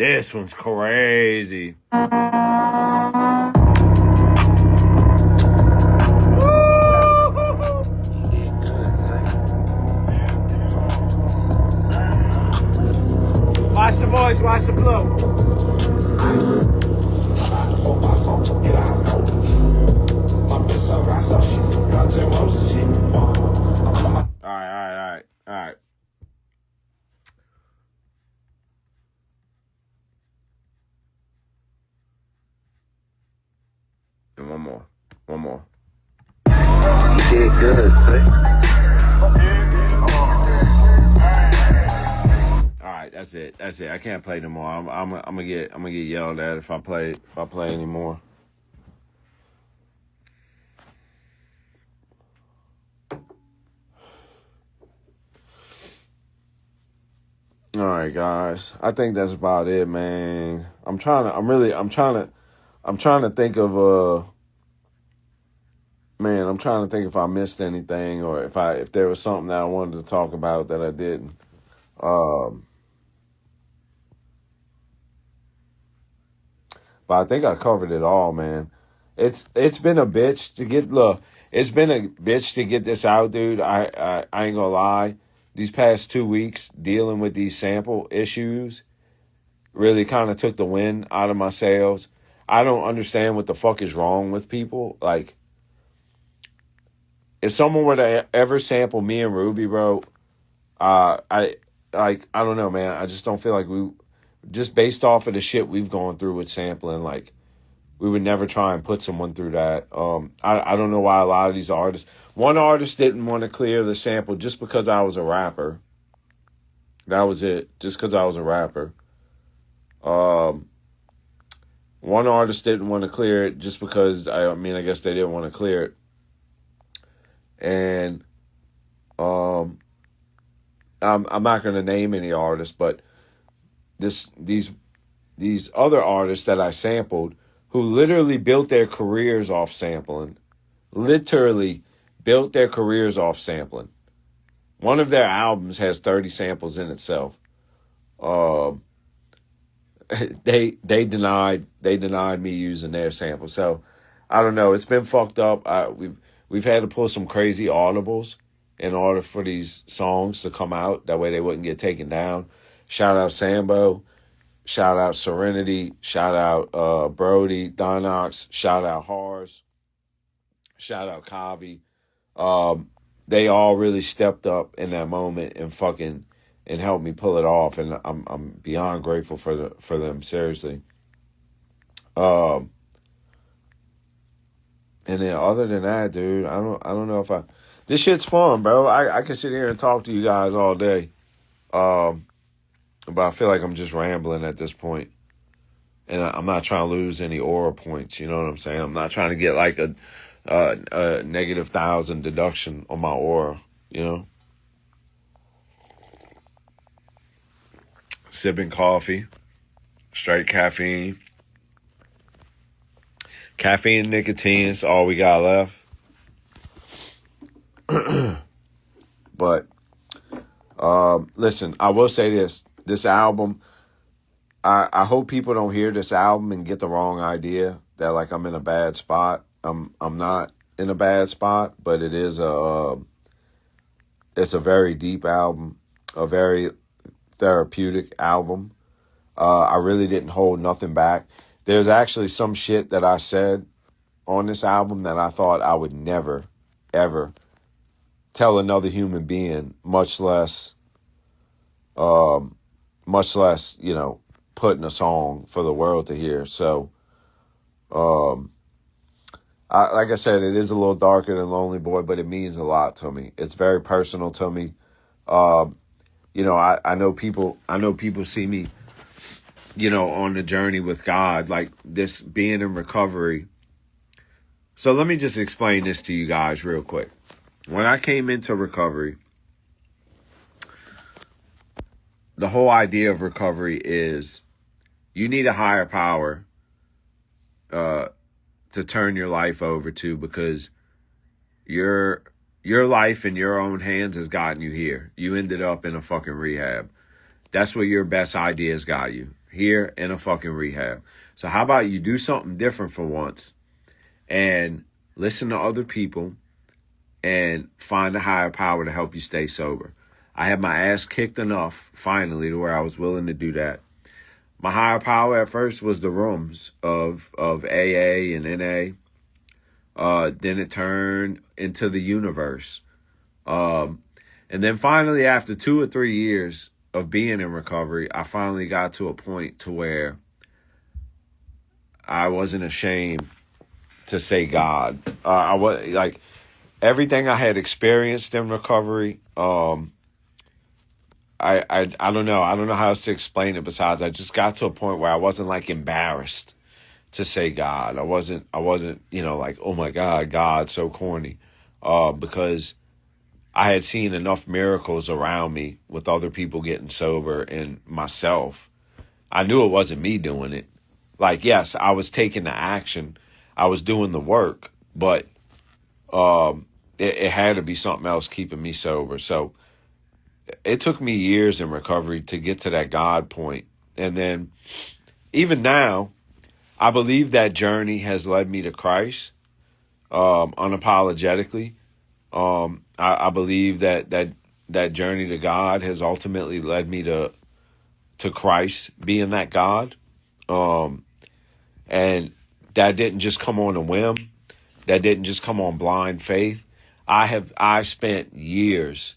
This one's crazy. Watch the voice, watch the flow. All right. And one more. You did good, son. All right, that's it. I can't play no more. I'm gonna get yelled at if I play anymore. All right, guys. I think that's about it, man. I'm trying to think of man, I'm trying to think if I missed anything or if there was something that I wanted to talk about that I didn't. But I think I covered it all, man. It's been a bitch to get it's been a bitch to get this out, dude. I ain't gonna lie. These past 2 weeks dealing with these sample issues really kind of took the wind out of my sails. I don't understand what the fuck is wrong with people. Like, if someone were to ever sample me and Ruby, bro, I don't know, man. I just don't feel like just based off of the shit we've gone through with sampling, like, we would never try and put someone through that. I don't know why a lot of these artists. One artist didn't want to clear the sample just because I was a rapper. That was it. Just because I was a rapper. One artist didn't want to clear it just because, I guess they didn't want to clear it. And I'm not going to name any artists, but these other artists that I sampled who literally built their careers off sampling. Literally built their careers off sampling. One of their albums has 30 samples in itself. They denied me using their sample. So I don't know. It's been fucked up. We've had to pull some crazy audibles in order for these songs to come out. That way they wouldn't get taken down. Shout out Sambo. Shout out Serenity. Shout out Brody, Donox. Shout out Hars. Shout out Kavi. They all really stepped up in that moment and helped me pull it off, and I'm beyond grateful for them, seriously. And then other than that, dude, I don't know if this shit's fun, bro. I can sit here and talk to you guys all day. But I feel like I'm just rambling at this point. And I'm not trying to lose any aura points, you know what I'm saying? I'm not trying to get like a negative 1,000 deduction on my aura, you know? Sipping coffee, straight caffeine. Caffeine and nicotine is all we got left. But listen, I will say this album, I hope people don't hear this album and get the wrong idea that like I'm in a bad spot. I'm not in a bad spot, but it's a very deep album, a very therapeutic album. I really didn't hold nothing back. There's actually some shit that I said on this album that I thought I would never, ever tell another human being, much less, you know, put in a song for the world to hear. So, like I said, it is a little darker than Lonely Boy, but it means a lot to me. It's very personal to me. You know, I know people see me, you know, on the journey with God, like this being in recovery. So let me just explain this to you guys real quick. When I came into recovery, the whole idea of recovery is you need a higher power to turn your life over to, because your life in your own hands has gotten you here. You ended up in a fucking rehab. That's where your best ideas got you. here in a fucking rehab. So how about you do something different for once and listen to other people and find a higher power to help you stay sober. I had my ass kicked enough, finally, to where I was willing to do that. My higher power at first was the rooms of AA and NA. Then it turned into the universe. And then finally, after 2 or 3 years of being in recovery, I finally got to a point to where I wasn't ashamed to say God. I was like, everything I had experienced in recovery, I don't know. I don't know how else to explain it besides I just got to a point where I wasn't like embarrassed to say God. I wasn't, like, oh my God, God's so corny. Because I had seen enough miracles around me with other people getting sober and myself. I knew it wasn't me doing it. Like, yes, I was taking the action. I was doing the work, but it had to be something else keeping me sober. So it took me years in recovery to get to that God point. And then even now, I believe that journey has led me to Christ, unapologetically. I believe that journey to God has ultimately led me to Christ being that God. And that didn't just come on a whim. That didn't just come on blind faith. I spent years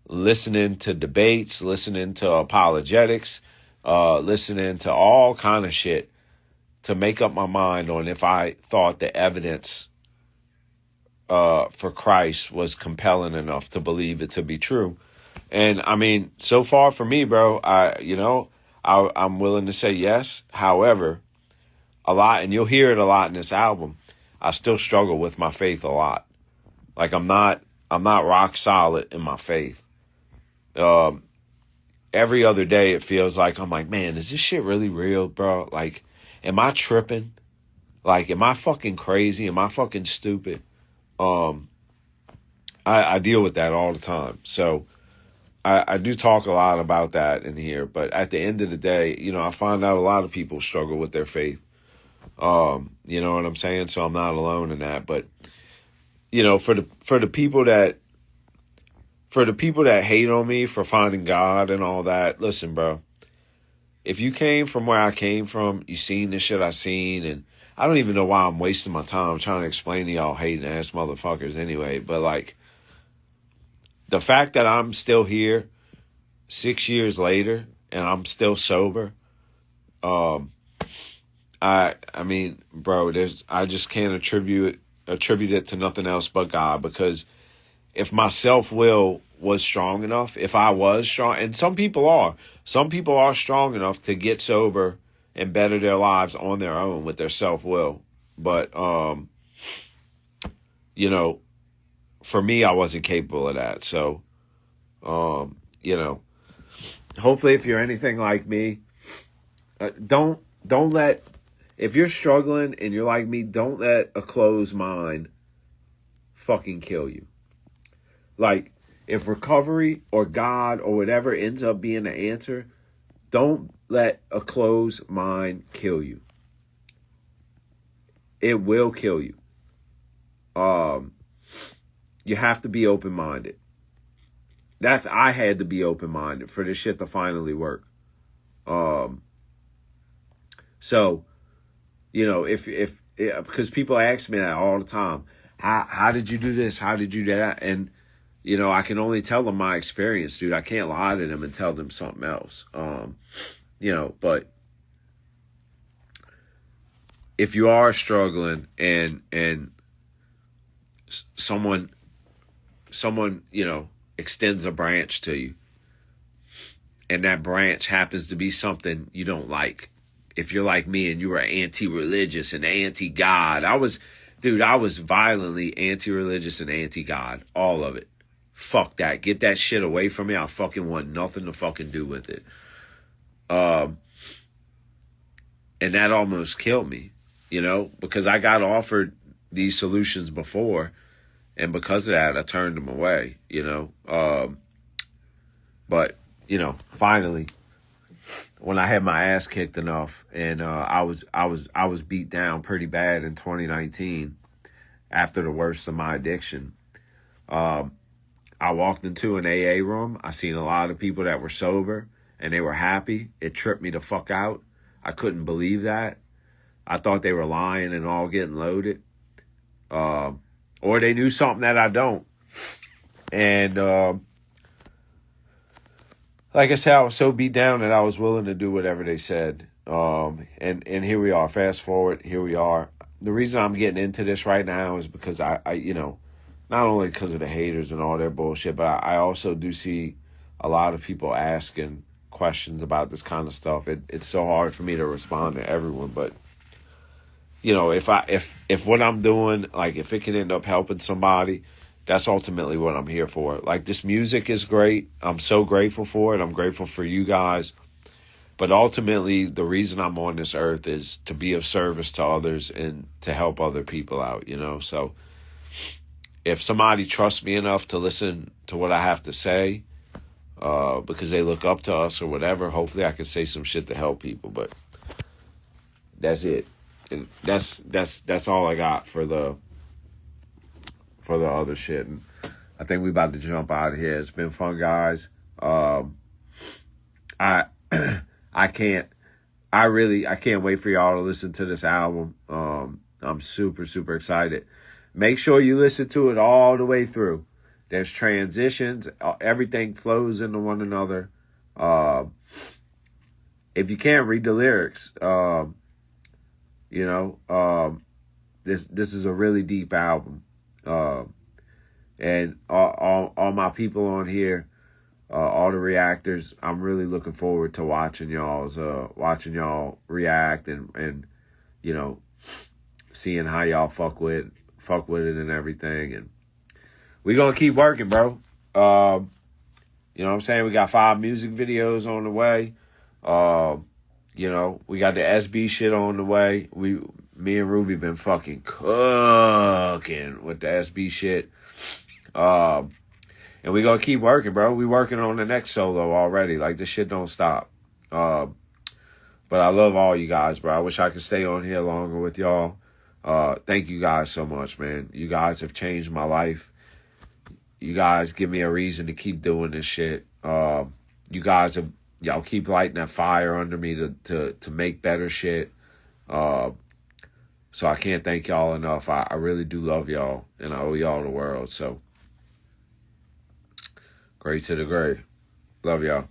listening to debates, listening to apologetics, listening to all kind of shit to make up my mind on if I thought the evidence for Christ was compelling enough to believe it to be true. And I mean, so far for me, bro, I'm willing to say yes. However, a lot, and you'll hear it a lot in this album, I still struggle with my faith a lot. Like I'm not rock solid in my faith. Every other day it feels like I'm like, man, is this shit really real, bro? Like, am I tripping? Like, am I fucking crazy? Am I fucking stupid? I deal with that all the time. So I do talk a lot about that in here, but at the end of the day, I find out a lot of people struggle with their faith. You know what I'm saying? So I'm not alone in that. But for the people that hate on me for finding God and all that, listen, bro. If you came from where I came from, you seen the shit I seen, and I don't even know why I'm wasting my time trying to explain to y'all hating ass motherfuckers anyway. But like, the fact that I'm still here 6 years later and I'm still sober, I mean, bro, I just can't attribute it to nothing else but God, because if my self-will was strong enough, if I was strong, and some people are strong enough to get sober and better their lives on their own with their self-will. But, for me, I wasn't capable of that. So, hopefully if you're anything like me, don't let, if you're struggling and you're like me, don't let a closed mind fucking kill you. Like, if recovery or God or whatever ends up being the answer, don't let a closed mind kill you. It will kill you. You have to be open-minded. I had to be open-minded for this shit to finally work. So, if because people ask me that all the time, how did you do this? How did you do that? And, I can only tell them my experience, dude. I can't lie to them and tell them something else. But if you are struggling and someone, extends a branch to you, and that branch happens to be something you don't like. If you're like me and you were anti-religious and anti-God, I was violently anti-religious and anti-God. All of it. Fuck that. Get that shit away from me. I fucking want nothing to fucking do with it. And that almost killed me, because I got offered these solutions before, and because of that, I turned them away, But, finally, when I had my ass kicked enough, and I was beat down pretty bad in 2019 after the worst of my addiction. I walked into an AA room. I seen a lot of people that were sober and they were happy. It tripped me the fuck out. I couldn't believe that. I thought they were lying and all getting loaded. Or they knew something that I don't. And like I said, I was so beat down that I was willing to do whatever they said. And here we are. Fast forward, here we are. The reason I'm getting into this right now is because I you know, not only because of the haters and all their bullshit, but I also do see a lot of people asking questions about this kind of stuff. It's so hard for me to respond to everyone, but you know, if what I'm doing, like if it can end up helping somebody, that's ultimately what I'm here for. Like this music is great. I'm so grateful for it. I'm grateful for you guys. But ultimately, the reason I'm on this earth is to be of service to others and to help other people out, you know? So if somebody trusts me enough to listen to what I have to say, because they look up to us or whatever, hopefully I can say some shit to help people. But that's it. And that's all I got for the other shit. And I think we about to jump out of here. It's been fun, guys. I I can't wait for y'all to listen to this album. I'm super, super excited. Make sure you listen to it all the way through. There's transitions. Everything flows into one another. If you can't read the lyrics, you know, this is a really deep album. And all my people on here, all the reactors, I'm really looking forward to watching y'all react and you know, seeing how y'all fuck with it and everything. And we gonna keep working, bro. You know what I'm saying? We got 5 music videos on the way. You know, we got the SB shit on the way. Me and Ruby been fucking cooking with the SB shit. And we gonna keep working, bro. We working on the next solo already. Like, this shit don't stop. But I love all you guys, bro. I wish I could stay on here longer with y'all. Thank you guys so much, man. You guys have changed my life. You guys give me a reason to keep doing this shit. Y'all keep lighting that fire under me to make better shit. So I can't thank y'all enough. I really do love y'all, and I owe y'all the world. So, great to the grave. Love y'all.